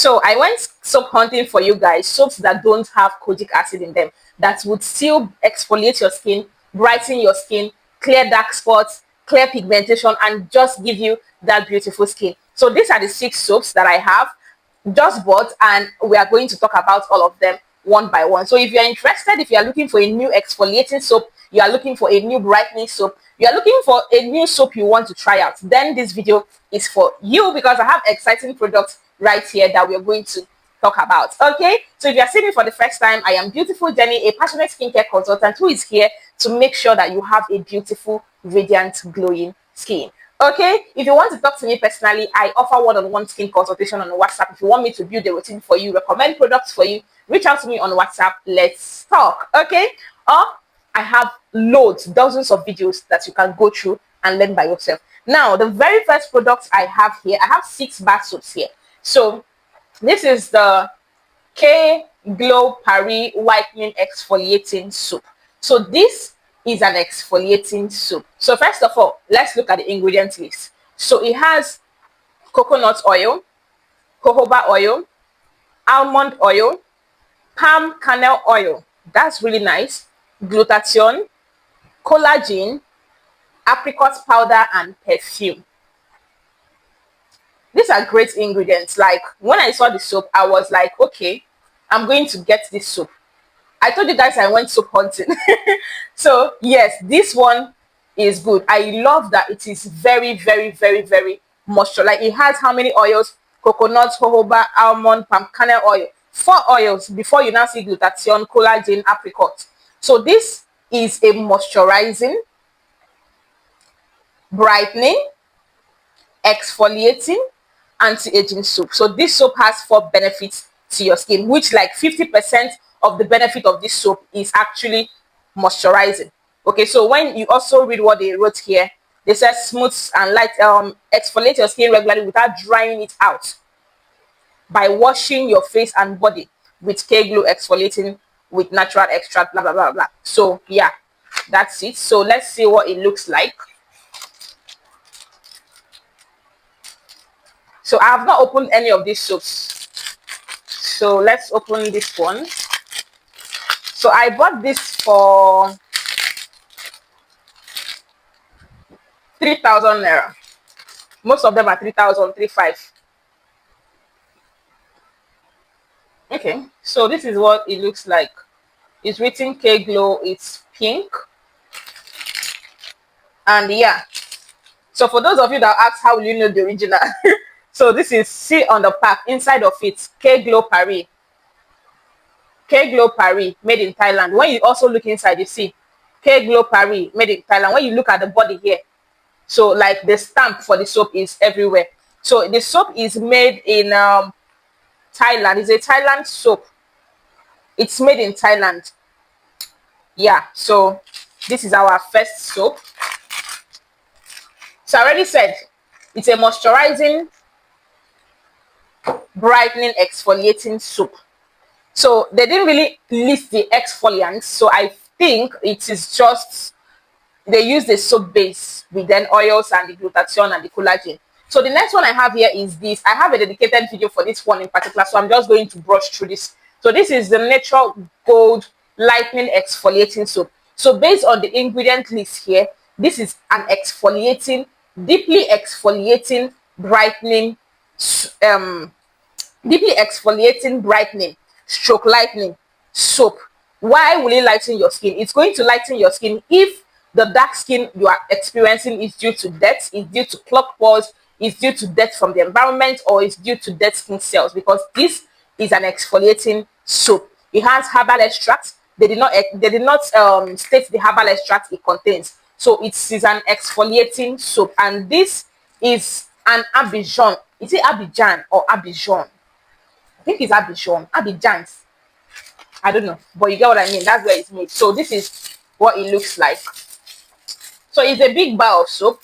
So I went soap hunting for you guys, soaps that don't have kojic acid in them, that would still exfoliate your skin, brighten your skin, clear dark spots, clear pigmentation, and just give you that beautiful skin. So these are the 6 soaps that I have just bought, and we are going to talk about all of them one by one. So if you're interested, if you are looking for a new exfoliating soap, you are looking for a new brightening soap, you are looking for a new soap you want to try out, then this video is for you, because I have exciting products right here that we're going to talk about. Okay, so if you're seeing me for the first time, I am Beautiful Jenny, a passionate skincare consultant who is here to make sure that you have a beautiful, radiant, glowing skin. Okay, if you want to talk to me personally, I offer one-on-one skin consultation on WhatsApp. If you want me to build a routine for you, recommend products for you, reach out to me on WhatsApp. Let's talk. Okay, or I have loads, dozens of videos that you can go through and learn by yourself. Now, the very first product I have here, I have 6 bar soaps here. So this is the K Glow Paris Whitening Exfoliating Soap. So this is an exfoliating soap. So first of all, let's look at the ingredient list. So it has coconut oil, jojoba oil, almond oil, palm kernel oil. That's really nice. Glutathione, collagen, apricot powder, and perfume. These are great ingredients. Like when I saw the soap, I was like, okay, I'm going to get this soap. I told you guys I went soap hunting. So yes, this one is good. I love that it is very, very, very, very moisturizing. Like it has how many oils? Coconut, jojoba, almond, palm kernel oil. 4 oils before you now see glutathione, collagen, apricot. So this is a moisturizing, brightening, exfoliating, anti-aging soap. So this soap has 4 benefits to your skin, which like 50% of the benefit of this soap is actually moisturizing. Okay, so when you also read what they wrote here, they said smooth and light, exfoliate your skin regularly without drying it out by washing your face and body with K Glow exfoliating with natural extract, blah blah blah blah. So yeah, that's it. So let's see what it looks like. So I have not opened any of these soaps. So let's open this one. So I bought this for 3,000 Naira. Most of them are 3,000, 3,500. Okay, so this is what it looks like. It's written K Glow, it's pink. And yeah, so for those of you that ask how will you know the original, so this is, see on the pack, inside of it, K Glow Paris. K Glow Paris, made in Thailand. When you also look inside, you see K Glow Paris, made in Thailand. When you look at the body here, so like the stamp for the soap is everywhere. So the soap is made in Thailand. It's a Thailand soap. It's made in Thailand. Yeah, so this is our first soap. So I already said it's a moisturizing, brightening, exfoliating soap. So they didn't really list the exfoliants, so I think it is just they use the soap base with then oils and the glutathione and the collagen. So the next one I have here is this. I have a dedicated video for this one in particular, so I'm just going to brush through this. So this is the Natural Gold Lightning Exfoliating Soap. So based on the ingredient list here, this is an exfoliating, deeply exfoliating, brightening, stroke lightening soap. Why will it lighten your skin? It's going to lighten your skin if the dark skin you are experiencing is due to dirt, is due to clogged pores, is due to dirt from the environment, or is due to dead skin cells, because this is an exfoliating soap. It has herbal extracts. They did not state the herbal extract it contains. So it is an exfoliating soap, and this is an Abidjan. Is it Abidjan or Abidjan? I think it's Abidjan. Abidjans. I don't know, but you get what I mean. That's where it's made. So this is what it looks like. So it's a big bar of soap,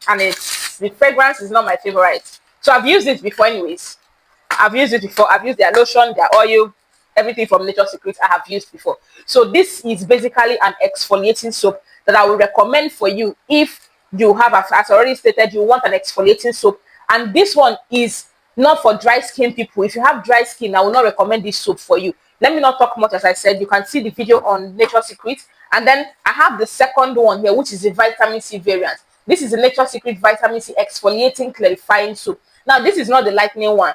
and the fragrance is not my favorite. So I've used it before anyways. I've used it before. I've used their lotion, their oil, everything from Nature's Secrets I have used before. So this is basically an exfoliating soap that I would recommend for you if you have, as already stated, you want an exfoliating soap. And this one is not for dry skin people. If you have dry skin, I will not recommend this soap for you. Let me not talk much. As I said, you can see the video on Nature Secret. And then I have the second one here, which is the vitamin C variant. This is the Nature Secret vitamin C exfoliating clarifying soap. Now, this is not the lightening one.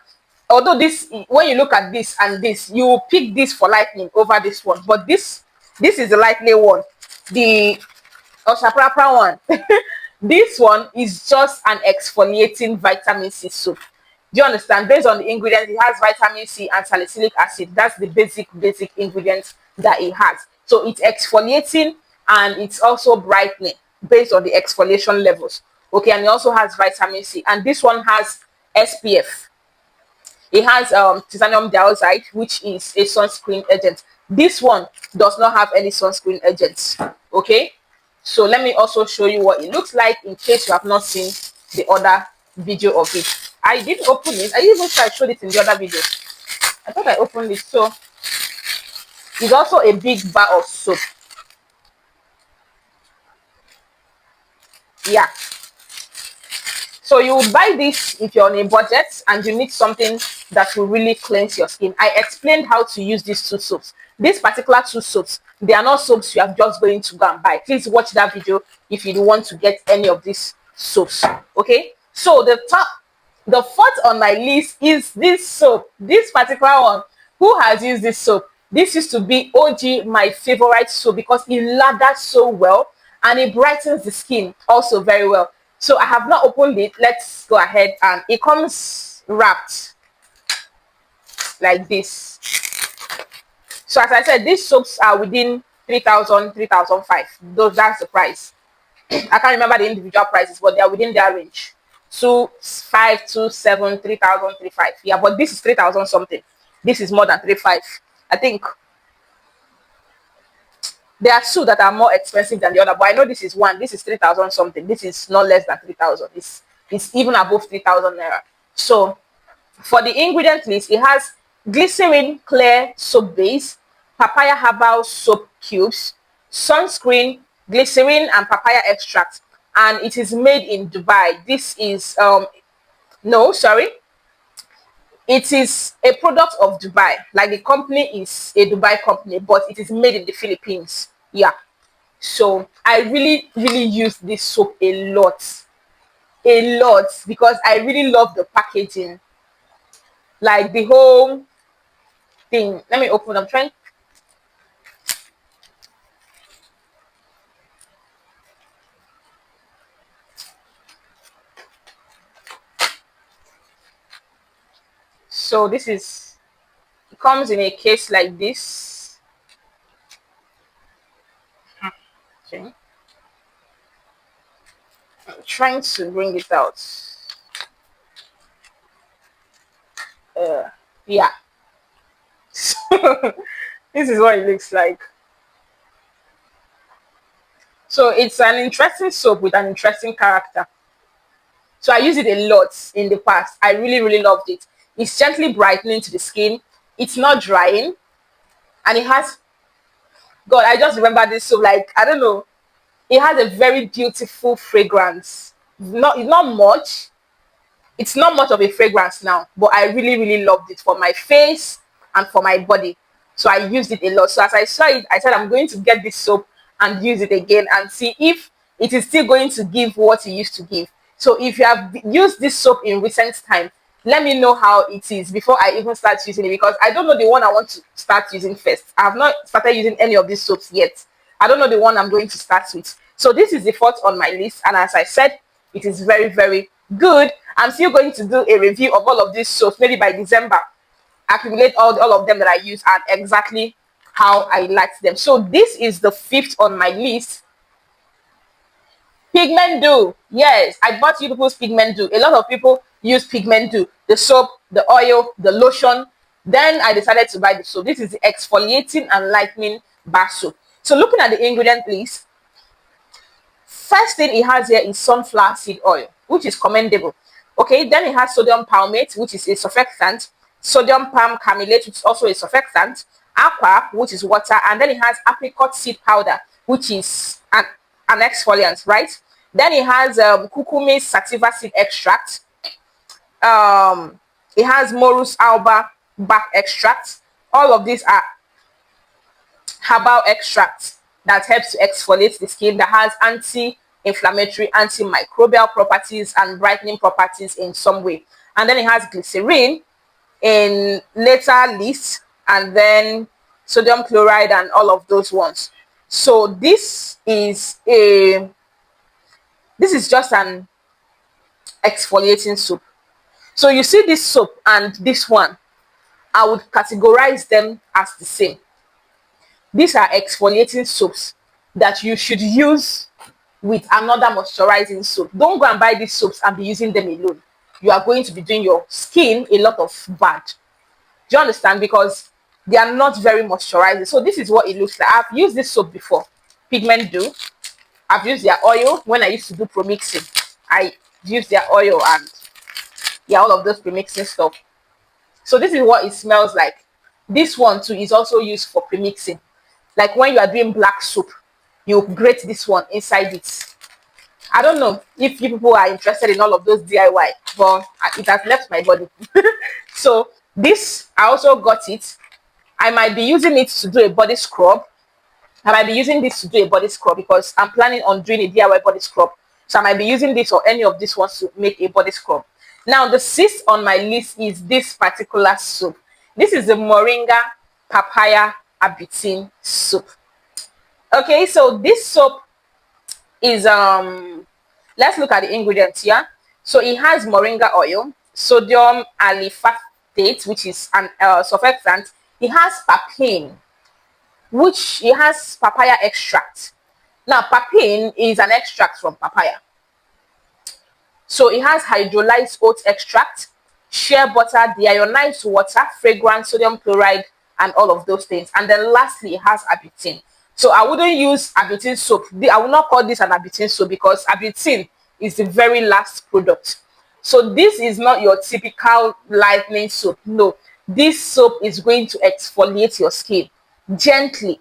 Although this, when you look at this and this, you will pick this for lightening over this one. But this is the lightening one, the Osaprapra one. This one is just an exfoliating vitamin C soap. Do you understand? Based on the ingredients, it has vitamin C and salicylic acid. That's the basic ingredients that it has. So it's exfoliating and it's also brightening based on the exfoliation levels. Okay, and it also has vitamin C. And this one has SPF. It has titanium dioxide, which is a sunscreen agent. This one does not have any sunscreen agents. Okay, so let me also show you what it looks like in case you have not seen the other video of it. I did open it. I even showed it in the other video. I thought I opened it. So it's also a big bar of soap. Yeah. So you would buy this if you're on a budget and you need something that will really cleanse your skin. I explained how to use these two soaps. These particular two soaps, they are not soaps you are just going to go and buy. Please watch that video if you want to get any of these soaps. Okay. So the fourth on my list is this soap. This particular one. Who has used this soap? This used to be OG, my favorite soap, because it lathers so well and it brightens the skin also very well. So I have not opened it. Let's go ahead, and it comes wrapped like this. So as I said, these soaps are within 3,000, 3,005. That's the price. I can't remember the individual prices, but they are within their range. 2,500, 2,700, 3,000, 3,500. Yeah, but this is 3,000 something. This is more than 3,500. I think there are two that are more expensive than the other, but I know this is one. This is 3,000 something. This is not less than 3,000. It's even above 3,000 naira. So for the ingredient list, it has glycerin clear soap base, papaya herbal soap cubes, sunscreen, glycerin and papaya extract, and it is made in Dubai. This is it is a product of Dubai. Like, the company is a Dubai company, but it is made in the Philippines. Yeah. So I really use this soap a lot, because I really love the packaging, like the whole thing. Let me open. I'm trying. So this is, it comes in a case like this. Okay. I'm trying to bring it out. Yeah. So this is what it looks like. So it's an interesting soap with an interesting character. So I use it a lot in the past. I really loved it. It's gently brightening to the skin. It's not drying. And it has, God, I just remember this soap, like, I don't know. It has a very beautiful fragrance. It's not much of a fragrance now, but I really loved it for my face and for my body. So I used it a lot. So as I saw it, I said I'm going to get this soap and use it again and see if it is still going to give what it used to give. So if you have used this soap in recent time, let me know how it is before I even start using it, because I don't know the one I want to start using first. I have not started using any of these soaps yet. I don't know the one I'm going to start with. So this is the fourth on my list, and as I said, it is very good. I'm still going to do a review of all of these soaps, maybe by December. Accumulate all of them that I use and exactly how I liked them. So this is the fifth on my list. Pigment Doux. Yes, I bought you people's Pigment Doux. A lot of people use Pigment Doux, the soap, the oil, the lotion. Then I decided to buy the soap. This is the exfoliating and lightening bar soap. So looking at the ingredient list, first thing it has here is sunflower seed oil, which is commendable. Okay, then it has sodium palmate, which is a surfactant, sodium palm camelate, which is also a surfactant, aqua, which is water, and then it has apricot seed powder, which is an exfoliant, right? Then it has curcumin sativa seed extract, It has Morus alba bark extract. All of these are herbal extracts that helps to exfoliate the skin, that has anti-inflammatory, antimicrobial properties and brightening properties in some way. And then it has glycerin in later lists, and then sodium chloride and all of those ones. So this is just an exfoliating soap. So you see this soap and this one, I would categorize them as the same. These are exfoliating soaps that you should use with another moisturizing soap. Don't go and buy these soaps and be using them alone. You are going to be doing your skin a lot of bad. Do you understand? Because they are not very moisturizing. So this is what it looks like. I've used this soap before. Pigment Doux. I've used their oil when I used to do premixing. I used their oil and yeah, all of those premixing stuff. So this is what it smells like. This one too is also used for premixing. Like when you are doing black soup, you grate this one inside it. I don't know if you people are interested in all of those DIY, but it has left my body. So this, I also got it. I might be using it to do a body scrub. I might be using this to do a body scrub because I'm planning on doing a DIY body scrub. So I might be using this or any of these ones to make a body scrub. Now, the sixth on my list is this particular soap. This is the Moringa Papaya Arbutin soap. Okay, so this soap is let's look at the ingredients here. So it has moringa oil, sodium aliphatate, which is an surfactant. It has papain, which it has papaya extract. Now, papain is an extract from papaya. So it has hydrolyzed oat extract, shea butter, deionized water, fragrance, sodium chloride, and all of those things. And then lastly, it has Arbutin. So I wouldn't use Arbutin soap. I will not call this an Arbutin soap because Arbutin is the very last product. So this is not your typical lightening soap. No, this soap is going to exfoliate your skin gently,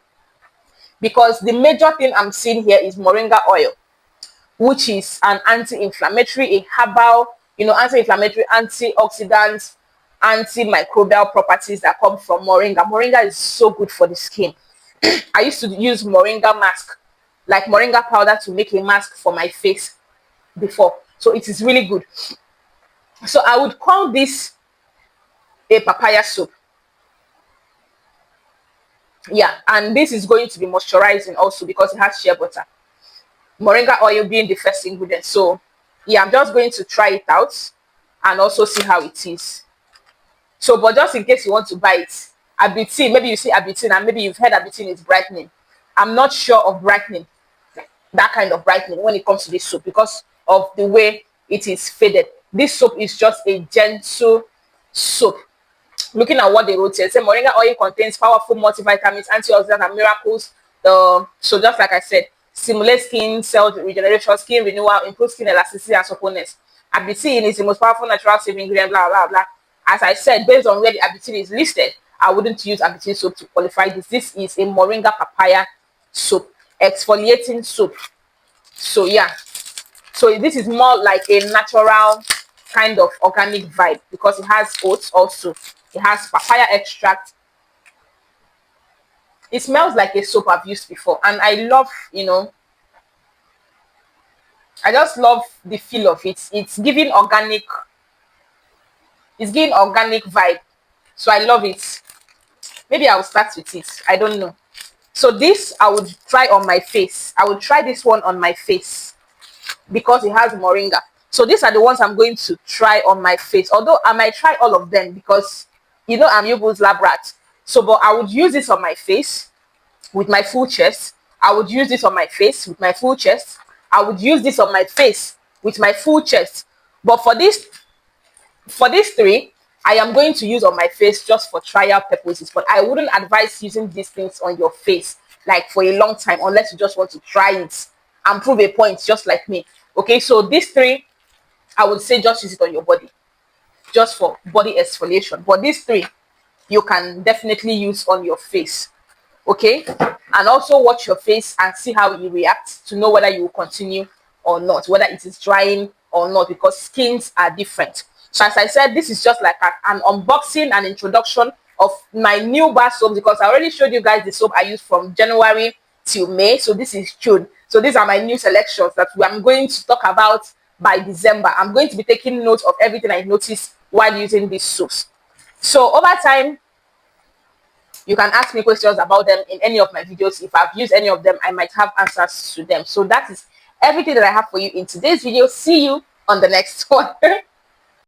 because the major thing I'm seeing here is moringa oil, which is an anti-inflammatory, a herbal, anti-inflammatory, antioxidants, antimicrobial properties that come from moringa. Moringa is so good for the skin. I used to use moringa mask, like moringa powder, to make a mask for my face before. So it is really good. So I would call this a papaya soap. Yeah, and this is going to be moisturizing also because it has shea butter. Moringa oil being the first ingredient. So yeah, I'm just going to try it out and also see how it is. So, but just in case you want to buy it, Arbutin, maybe you see Arbutin and maybe you've heard Arbutin is brightening. I'm not sure of brightening, that kind of brightening when it comes to this soap because of the way it is faded. This soap is just a gentle soap. Looking at what they wrote here, say moringa oil contains powerful multivitamins, antioxidants, and miracles. So just like I said, stimulate skin cell regeneration, skin renewal, improve skin elasticity and suppleness. Arbutin is the most powerful natural saving ingredient, blah blah blah. As I said, based on where the Arbutin is listed, I wouldn't use Arbutin soap to qualify this. This is a moringa papaya soap, exfoliating soap. So yeah, so this is more like a natural kind of organic vibe because it has oats also. It has papaya extract. It smells like a soap I've used before, and I love, I just love the feel of it. It's giving organic vibe. So I love it. Maybe I'll start with it. I don't know. So this I would try on my face. I would try this one on my face because it has moringa. So these are the ones I'm going to try on my face. Although I might try all of them because I'm Yobo's lab rat. So, but I would use this on my face with my full chest. I would use this on my face with my full chest. I would use this on my face with my full chest. But for these three, I am going to use on my face just for trial purposes. But I wouldn't advise using these things on your face like for a long time unless you just want to try it and prove a point, just like me. Okay, so these three, I would say just use it on your body, just for body exfoliation. But these three, you can definitely use on your face. Okay, and also watch your face and see how it reacts to know whether you will continue or not, whether it is drying or not, because skins are different. So as I said, this is just like an unboxing and introduction of my new bar soap, because I already showed you guys the soap I used from January till May. So this is June. So these are my new selections that I'm going to talk about by December. I'm going to be taking note of everything I noticed while using these soaps. So over time, you can ask me questions about them in any of my videos. If I've used any of them, I might have answers to them. So that is everything that I have for you in today's video. See you on the next one.